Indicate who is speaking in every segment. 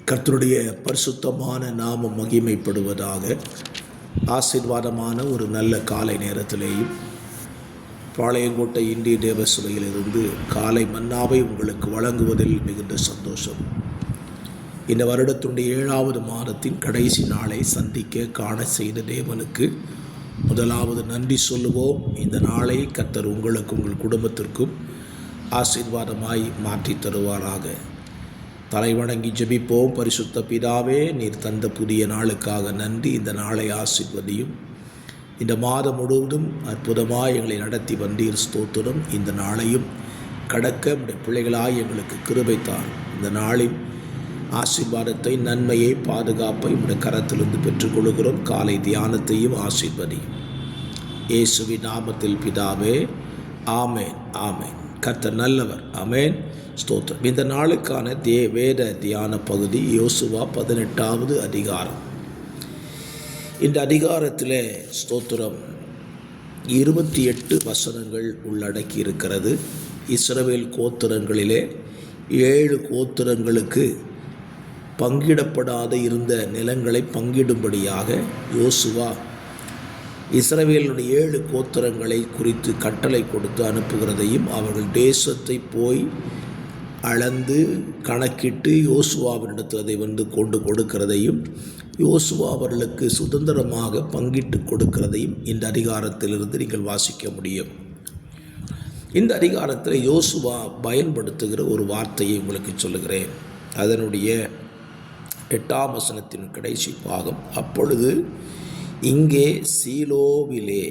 Speaker 1: கர்த்தருடைய பரிசுத்தமான நாமம் மகிமைப்படுவதாக. ஆசீர்வாதமான ஒரு நல்ல காலை நேரத்திலேயும் பாளையங்கோட்டை இந்திய தேவசபையிலிருந்து காலை மன்னாவை உங்களுக்கு வழங்குவதில் மிகுந்த சந்தோஷம். இந்த வருடத்தினுடைய 7வது மாதத்தின் கடைசி நாளை சந்திக்க காண செய்த தேவனுக்கு முதலாவது நன்றி சொல்லுவோம். இந்த நாளை கர்த்தர் உங்களுக்கு உங்கள் குடும்பத்திற்கும் ஆசீர்வாதமாய் மாற்றி தருவாராக. தலைவணங்கி ஜெபிப்போம். பரிசுத்த பிதாவே, நீர் தந்த புதிய நாளுக்காக நன்றி. இந்த நாளை ஆசீர்வதியும். இந்த மாதம் முழுவதும் அற்புதமாக எங்களை நடத்தி வந்தீர், ஸ்தோத்திரம். இந்த நாளையும் கடக்க உடைய பிள்ளைகளாய் எங்களுக்கு கிருபைத்தார். இந்த நாளின் ஆசீர்வாதத்தை, நன்மையை, பாதுகாப்பை உடைய கரத்திலிருந்து பெற்றுக்கொள்கிறோம். காலை தியானத்தையும் ஆசீர்வதியும். இயேசுவின் நாமத்தில் பிதாவே, ஆமேன் ஆமேன். கர்த்தர் நல்லவர். ஆமேன், ஸ்தோத்திரம். இந்த நாளுக்கான வேத தியான பகுதி யோசுவா 18வது அதிகாரம். இந்த அதிகாரத்தில் ஸ்தோத்திரம் 28 வசனங்கள் உள்ளடக்கி இருக்கிறது. இஸ்ரவேல் கோத்திரங்களிலே 7 கோத்திரங்களுக்கு பங்கிடப்படாத இருந்த நிலங்களை பங்கிடும்படியாக யோசுவா இஸ்ரவேலுடைய 7 கோத்திரங்களை குறித்து கட்டளை கொடுத்து அனுப்புகிறதையும், அவர்கள் தேசத்தை போய் அளந்து கணக்கிட்டு யோசுவாவினிடத்தில் அதை கொண்டு கொடுக்கிறதையும், யோசுவா அவர்களுக்கு சுதந்திரமாக பங்கிட்டு கொடுக்கிறதையும் இந்த அதிகாரத்திலிருந்து நீங்கள் வாசிக்க முடியும். இந்த அதிகாரத்தில் யோசுவா பயன்படுத்துகிற ஒரு வார்த்தையை உங்களுக்கு சொல்லுகிறேன். அதனுடைய 8ஆம் வசனத்தின் கடைசி பாகம். அப்பொழுது இங்கே சீலோவிலே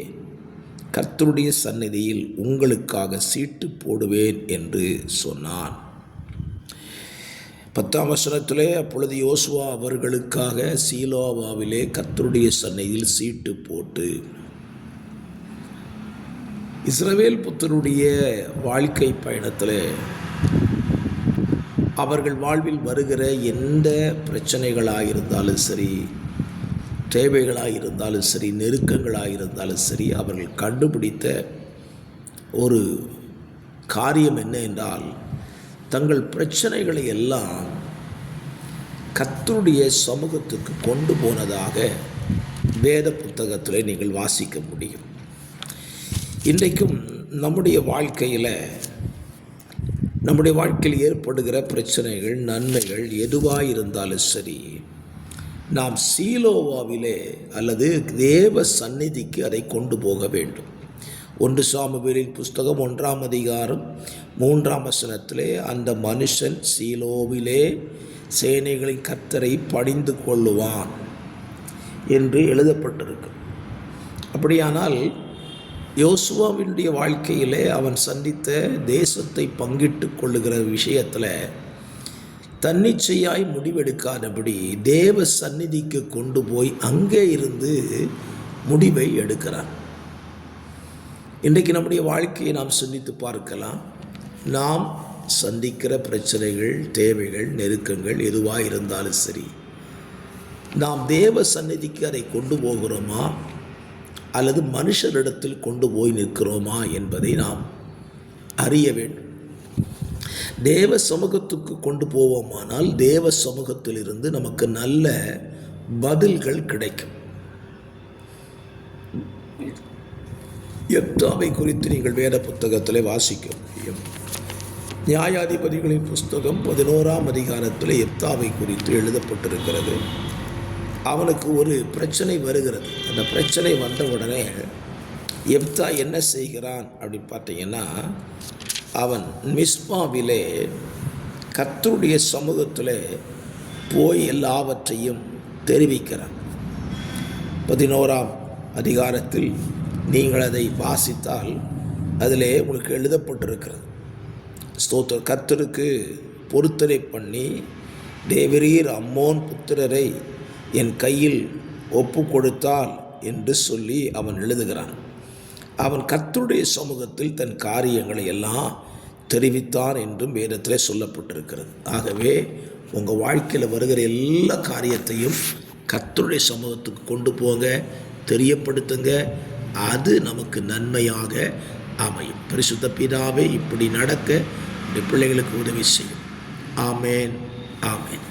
Speaker 1: கர்த்தருடைய சந்நிதியில் உங்களுக்காக சீட்டு போடுவேன் என்று சொன்னான். 10ஆம் வசனத்திலே, அப்பொழுது யோசுவா அவர்களுக்காக சீலோவாவிலே கர்த்தருடைய சந்நிதியில் சீட்டு போட்டு. இஸ்ரவேல் புத்தருடைய வாழ்க்கை பயணத்தில் அவர்கள் வாழ்வில் வருகிற எந்த பிரச்சனைகளாக இருந்தாலும் சரி, தேவைகளாக இருந்தாலும் சரி, நெருக்கங்களாக இருந்தாலும் சரி, அவர்கள் கண்டுபிடித்த ஒரு காரியம் என்ன என்றால், தங்கள் பிரச்சனைகளை எல்லாம் கர்த்தருடைய சமூகத்துக்கு கொண்டு போனதாக வேத புத்தகத்தில் நீங்கள் வாசிக்க முடியும். இன்றைக்கும் நம்முடைய வாழ்க்கையில் ஏற்படுகிற பிரச்சனைகள், நன்மைகள் எதுவாக இருந்தாலும் சரி, நாம் சீலோவாவிலே அல்லது தேவ சந்நிதிக்கு அதை கொண்டு போக வேண்டும். 1 சாமுவேலின் புஸ்தகம் 1ஆம் அதிகாரம் 3ஆம் வசனத்திலே, அந்த மனுஷன் சீலோவிலே சேனைகளின் கர்த்தரை பணிந்து கொள்ளுவான் என்று எழுதப்பட்டிருக்கு. அப்படியானால் யோசுவாவினுடைய வாழ்க்கையிலே அவன் சந்தித்த தேசத்தை பங்கிட்டு கொள்ளுகிற விஷயத்தில் தன்னிச்சையாய் முடிவெடுக்காதபடி தேவ சந்நிதிக்கு கொண்டு போய் அங்கே இருந்து முடிவை எடுக்கிறான். இன்றைக்கு நம்முடைய வாழ்க்கையை நாம் சிந்தித்து பார்க்கலாம். நாம் சந்திக்கிற பிரச்சனைகள், தேவைகள், நெருக்கங்கள் எதுவாக இருந்தாலும் சரி, நாம் தேவ சந்நிதிக்கு அதை கொண்டு போகிறோமா அல்லது மனுஷரிடத்தில் கொண்டு போய் நிற்கிறோமா என்பதை நாம் அறிய வேண்டும். தேவ சமூகத்துக்கு கொண்டு போவோமானால் தேவ சமூகத்திலிருந்து நமக்கு நல்ல பதில்கள் கிடைக்கும். யெப்தாவை குறித்து நீங்கள் வேத புத்தகத்தில் வாசிக்க முடியும். நியாயாதிபதிகளின் புஸ்தகம் 11ஆம் அதிகாரத்தில் யெப்தாவை குறித்து எழுதப்பட்டிருக்கிறது. அவனுக்கு ஒரு பிரச்சனை வருகிறது. அந்த பிரச்சனை வந்த உடனே யெப்தா என்ன செய்கிறான் அப்படின்னு பார்த்தீங்கன்னா, அவன் மிஸ்பாவிலே கர்த்தருடைய சமூகத்தில் போய் எல்லாவற்றையும் தெரிவிக்கிறான். 11ஆம் அதிகாரத்தில் நீங்கள் அதை வாசித்தால் அதிலே உங்களுக்கு எழுதப்பட்டிருக்கிறது. ஸ்தோத்திர, கர்த்தருக்கு பொருத்தனை பண்ணி தேவரீர் அம்மோன் புத்திரரை என் கையில் ஒப்பு கொடுத்தால் என்று சொல்லி அவன் எழுதுகிறான். அவன் கர்த்தருடைய சமூகத்தில் தன் காரியங்களை எல்லாம் தெரிவித்தான் என்றும் வேதத்தில் சொல்லப்பட்டிருக்கிறது. ஆகவே உங்கள் வாழ்க்கையில் வருகிற எல்லா காரியத்தையும் கர்த்தருடைய சமூகத்துக்கு கொண்டு போங்க, தெரியப்படுத்துங்க. அது நமக்கு நன்மையாக அமையும். பரிசுத்த பிதாவே, இப்படி நடக்க பிள்ளைகளுக்கு உதவி செய்யும். ஆமேன் ஆமேன்.